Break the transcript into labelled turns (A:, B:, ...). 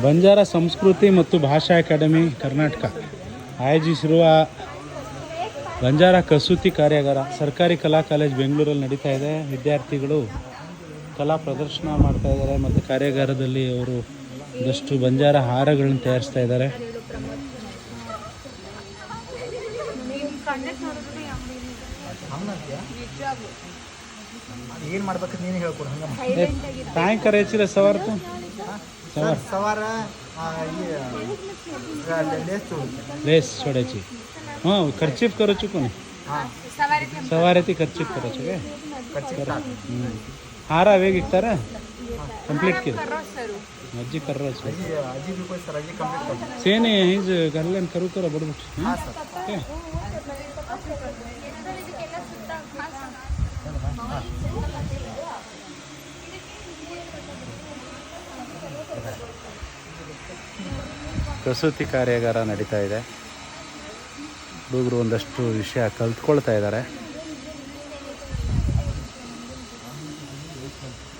A: ಬಂಜಾರ ಸಂಸ್ಕೃತಿ ಮತ್ತು ಭಾಷಾ ಅಕಾಡೆಮಿ ಕರ್ನಾಟಕ ಆಯೋಜಿಸಿರುವ ಬಂಜಾರ ಕಸೂತಿ ಕಾರ್ಯಾಗಾರ ಸರ್ಕಾರಿ ಕಲಾ ಕಾಲೇಜ್ ಬೆಂಗಳೂರಲ್ಲಿ ನಡೀತಾ ಇದೆ. ವಿದ್ಯಾರ್ಥಿಗಳು ಕಲಾ ಪ್ರದರ್ಶನ ಮಾಡ್ತಾ ಇದ್ದಾರೆ ಮತ್ತು ಕಾರ್ಯಾಗಾರದಲ್ಲಿ ಅವರು ಒಂದಷ್ಟು ಬಂಜಾರ ಹಾರಗಳನ್ನು ತಯಾರಿಸ್ತಾ ಇದ್ದಾರೆ.
B: ಏನು ಮಾಡ್ಬೇಕು ನೀನು ಹೇಳ್ಕೊಡು.
A: काय करायची रे सवार तू
B: सवार
A: लेस सोडायची. हां खर्चीफ करायची कोणी सवारी खर्चीफ करायची काय हार हवे विकतारा कंप्लीट केलं अज्जी करायचं सेने हीच घालल्यान करू करा बडबड काय ಕಸೂತಿ ಕಾರ್ಯಾಗಾರ ನಡೀತಾ ಇದೆ. ಹುಡುಗರು ಒಂದಷ್ಟು ವಿಷಯ ಕಲ್ತ್ಕೊಳ್ತಾ ಇದ್ದಾರೆ.